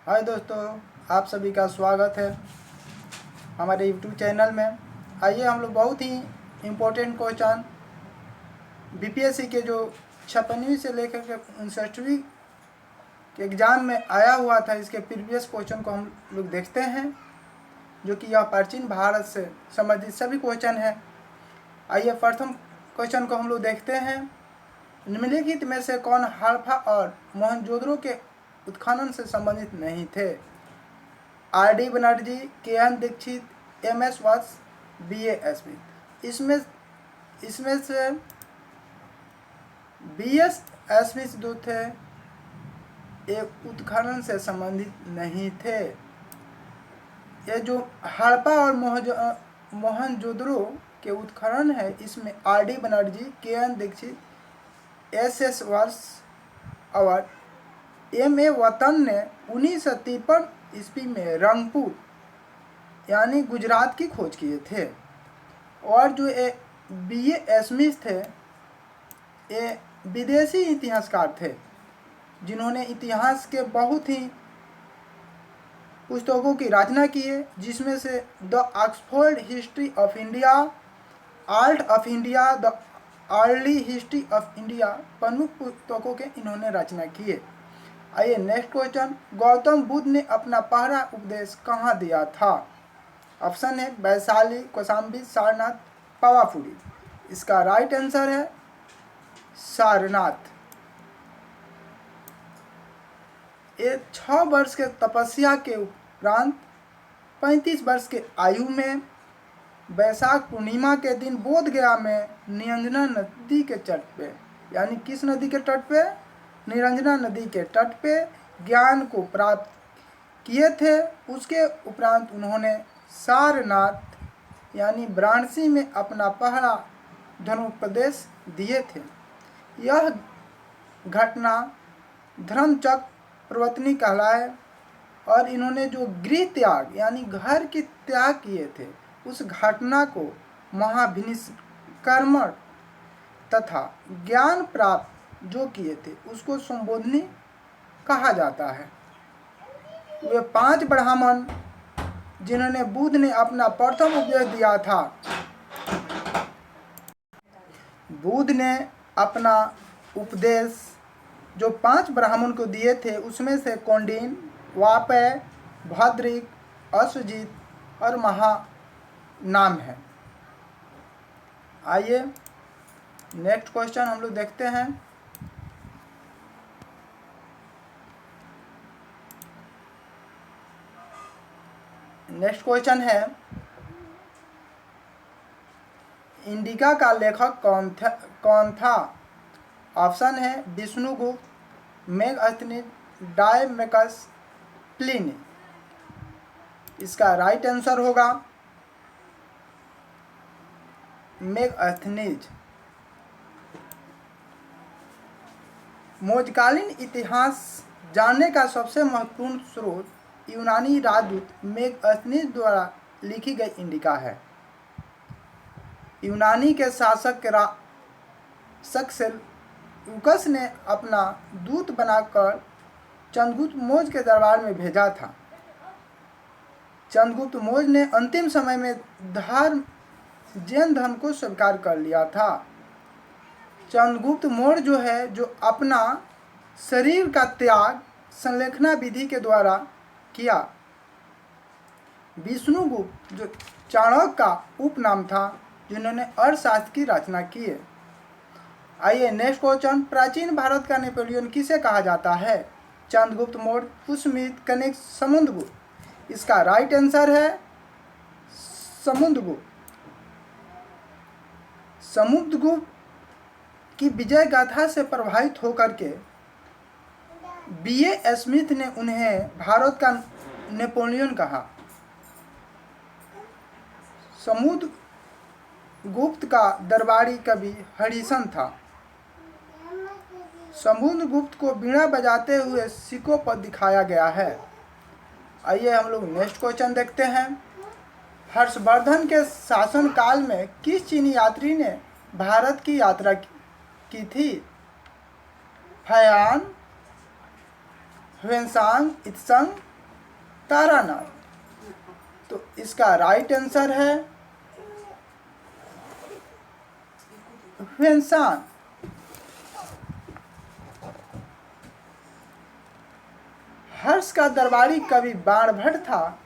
हाय दोस्तों, आप सभी का स्वागत है हमारे यूट्यूब चैनल में। आइए हम लोग बहुत ही इम्पोर्टेंट क्वेश्चन बीपीएससी के जो 56वीं से लेकर के 59वीं के एग्ज़ाम में आया हुआ था, इसके प्रीवियस क्वेश्चन को हम लोग देखते हैं, जो कि यह प्राचीन भारत से संबंधित सभी क्वेश्चन है। आइए प्रथम क्वेश्चन को हम लोग देखते हैं। निम्नलिखित में से कौन हड़प्पा और मोहनजोदड़ो के उत्खनन से संबंधित नहीं थे? R D. Banerjee, K N. Dikshit, M S. Vats, B A. Smith. इसमें से बी.एस. स्मिथ जो थे ये उत्खनन से संबंधित नहीं थे। ये जो हड़प्पा और मोहनजोदड़ो के उत्खनन है, इसमें R D. Banerjee, K N. Dikshit, S S. Vats और एम.ए. वतन ने 1953 ईस्वी में रंगपुर यानी गुजरात की खोज किए थे। और जो बी.ए. स्मिथ थे, ये विदेशी इतिहासकार थे जिन्होंने इतिहास के बहुत ही पुस्तकों की रचना की है, जिसमें से the Oxford history of India, art of India, the early history of India प्रमुख पुस्तकों के इन्होंने रचना की है। आइए नेक्स्ट क्वेश्चन। गौतम बुद्ध ने अपना पहला उपदेश कहाँ दिया था? ऑप्शन है वैशाली, कौशाम्बी, सारनाथ, पावापुरी। इसका राइट आंसर है सारनाथ। ये 6 वर्ष के तपस्या के उपरांत 35 वर्ष के आयु में वैशाख पूर्णिमा के दिन बोध गया में निरंजना नदी के तट पे, यानी किस नदी के तट पे? निरंजना नदी के तट पे ज्ञान को प्राप्त किए थे। उसके उपरांत उन्होंने सारनाथ यानी वाराणसी में अपना पहला धर्मोपदेश दिए थे। यह घटना धर्मचक्र प्रवर्तनी कहलाए। और इन्होंने जो गृह त्याग यानी घर के त्याग किए थे, उस घटना को महाभिनिष्क्रमण तथा ज्ञान प्राप्त जो किए थे उसको संबोधनी कहा जाता है। वे 5 ब्राह्मण जिन्होंने बुद्ध ने अपना प्रथम उपदेश दिया था। बुद्ध ने अपना उपदेश जो 5 ब्राह्मण को दिए थे, उसमें से कौंडिन्य, वापय, भद्रिक, अश्वजित और महा नाम है। आइए नेक्स्ट क्वेश्चन हम लोग देखते हैं। नेक्स्ट क्वेश्चन है, इंडिका का लेखक कौन था? ऑप्शन है विष्णुगुप्त, मेगस्थनीज, डायमेकस, प्लिनी। इसका राइट आंसर होगा मेगस्थनीज। मौर्यकालीन इतिहास जानने का सबसे महत्वपूर्ण स्रोत यूनानी राजदूत मेगस्थनीज द्वारा लिखी गई इंडिका है। यूनानी के शासक सेल्यूकस ने अपना दूत बनाकर चंद्रगुप्त मौर्य के दरबार में भेजा था। चंद्रगुप्त मौर्य ने अंतिम समय में जैन धर्म को स्वीकार कर लिया था। चंद्रगुप्त मौर्य जो है, जो अपना शरीर का त्याग संलेखना विधि के द्वारा किया। विष्णुगुप्त जो चाणक्य का उपनाम था, जिन्होंने अर्थशास्त्र की रचना की है। आइए नेक्स्ट क्वेश्चन। प्राचीन भारत का नेपोलियन किसे कहा जाता है? चंद्रगुप्त मौर्य, पुष्यमित्र, कनिष्क, समुद्रगुप्त। इसका राइट आंसर है समुद्रगुप्त। समुद्रगुप्त की विजय गाथा से प्रभावित होकर के बी.ए. स्मिथ ने उन्हें भारत का नेपोलियन कहा। समुद्रगुप्त का दरबारी कवि हरिशन था। समुद्रगुप्त को वीणा बजाते हुए सिक्कों पर दिखाया गया है। आइए हम लोग नेक्स्ट क्वेश्चन देखते हैं। हर्षवर्धन के शासनकाल में किस चीनी यात्री ने भारत की यात्रा की थी? फयान, ह्वेनसांग, इत्संग, तारानाथ। तो इसका राइट आंसर है ह्वेनसान। हर्ष का दरबारी कवि बाणभट्ट था,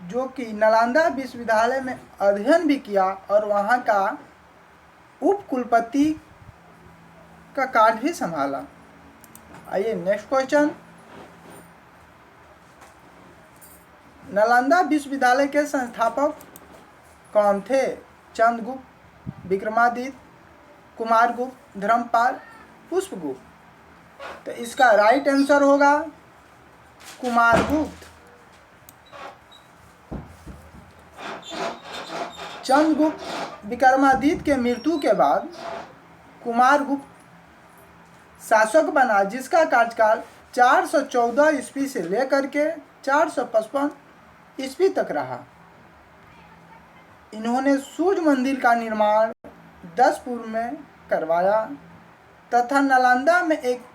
जो कि नालंदा विश्वविद्यालय में अध्ययन भी किया और वहाँ का उप कुलपति का कार्य भी संभाला। आइए नेक्स्ट क्वेश्चन। नालंदा विश्वविद्यालय के संस्थापक कौन थे? चंद्रगुप्त, विक्रमादित्य, कुमारगुप्त, धर्मपाल, पुष्पगुप्त। तो इसका राइट आंसर होगा कुमारगुप्त। चंद्रगुप्त विक्रमादित्य के मृत्यु के बाद कुमारगुप्त शासक बना, जिसका कार्यकाल 414 ईस्वी से लेकर के 455 ईस्वी तक रहा। इन्होंने सूर्य मंदिर का निर्माण 10 पूर्व में करवाया तथा नालंदा में एक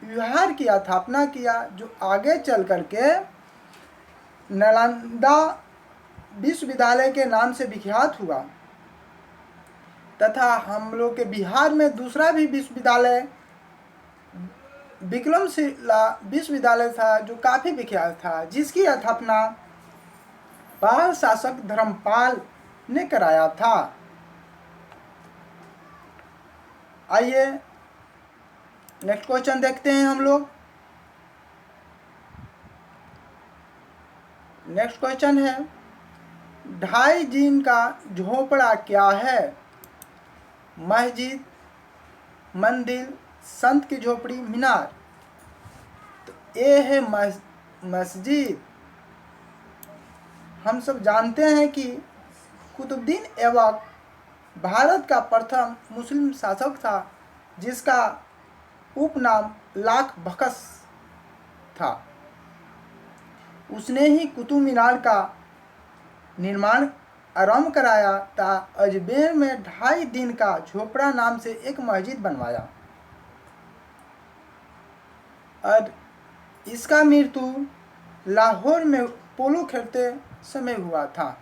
विहार की स्थापना किया, जो आगे चल करके नालंदा विश्वविद्यालय के नाम से विख्यात हुआ। तथा हम लोग के बिहार में दूसरा भी विश्वविद्यालय विक्रमशिला विश्वविद्यालय था, जो काफ़ी विख्यात था, जिसकी स्थापना पाल शासक धर्मपाल ने कराया था। आइए नेक्स्ट क्वेश्चन देखते हैं हम लोग। नेक्स्ट क्वेश्चन है, 2.5 जीन का झोपड़ा क्या है? मस्जिद, मंदिर, संत की झोपड़ी, मीनार। तो ये है मस्जिद। हम सब जानते हैं कि कुतुबुद्दीन ऐबक भारत का प्रथम मुस्लिम शासक था, जिसका उपनाम लाख बख्श था। उसने ही कुतुब मीनार का निर्माण आरंभ कराया था। अजमेर में 2.5 दिन का झोपड़ा नाम से एक मस्जिद बनवाया और इसका मृत्यु लाहौर में पोलो खेलते समय हुआ था।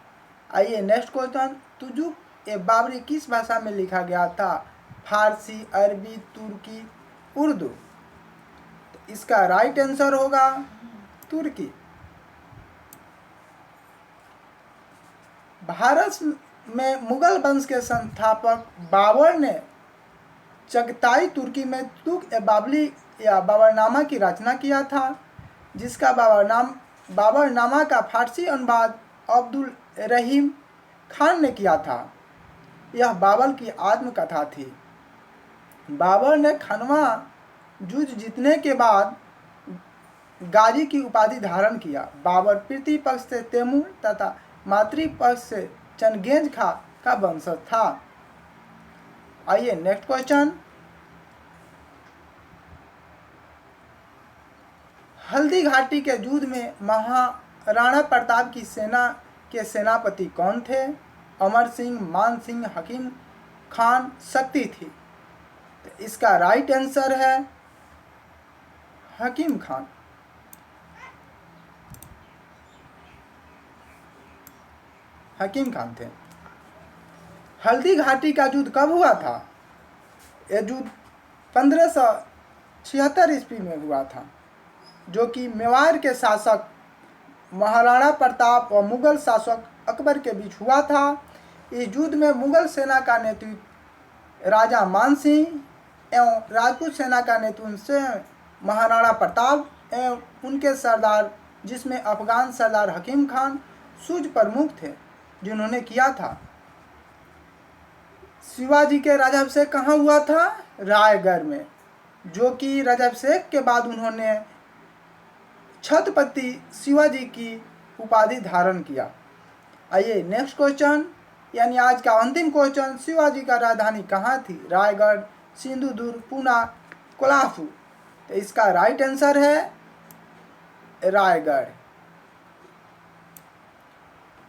आइए नेक्स्ट क्वेश्चन, तुजुक ए बाबरी किस भाषा में लिखा गया था? फारसी, अरबी, तुर्की, उर्दू। तो इसका राइट आंसर होगा तुर्की। भारत में मुगल वंश के संस्थापक बाबर ने चगताई तुर्की में तुक ए बाबली या बाबरनामा की रचना किया था, जिसका बाबरनामा का फारसी अनुवाद अब्दुल रहीम खान ने किया था। यह बाबर की आत्मकथा थी। बाबर ने खनवा युद्ध जीतने के बाद गाजी की उपाधि धारण किया। बाबर पितृपक्ष से तैमूर तथा मातृपक्ष से चंगेज खां का वंशज था। आइए नेक्स्ट क्वेश्चन, हल्दी घाटी के युद्ध में महाराणा प्रताप की सेना के सेनापति कौन थे? अमर सिंह, मान सिंह, हकीम खान, शक्ति थी। तो इसका राइट आंसर है हकीम खान। हकीम खान थे। हल्दी घाटी का युद्ध कब हुआ था? यह युद्ध 1576 ईस्वी में हुआ था, जो कि मेवाड़ के शासक महाराणा प्रताप और मुगल शासक अकबर के बीच हुआ था। इस युद्ध में मुगल सेना का नेतृत्व राजा मान सिंह एवं राजपूत सेना का नेतृत्व से महाराणा प्रताप एवं उनके सरदार, जिसमें अफगान सरदार हकीम खान सूझ प्रमुख थे, जिन्होंने किया था। शिवाजी के राज्याभिषेक कहाँ हुआ था? रायगढ़ में, जो कि राज्याभिषेक के बाद उन्होंने छत्रपति शिवाजी की उपाधि धारण किया। आइए नेक्स्ट क्वेश्चन, यानी आज का अंतिम क्वेश्चन, शिवाजी का राजधानी कहाँ थी? रायगढ़, सिंधुदुर्ग, पूना, कोल्हापुर। तो इसका राइट आंसर है रायगढ़।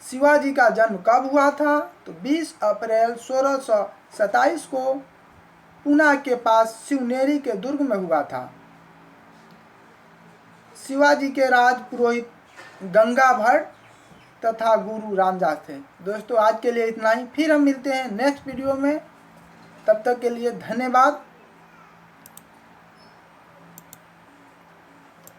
शिवाजी का जन्म कब हुआ था? तो 20 अप्रैल 1627 को पूना के पास शिवनेरी के दुर्ग में हुआ था। शिवाजी के राज पुरोहित गंगा भट्ट तथा गुरु रामदास थे। दोस्तों आज के लिए इतना ही, फिर हम मिलते हैं नेक्स्ट वीडियो में। तब तक के लिए धन्यवाद।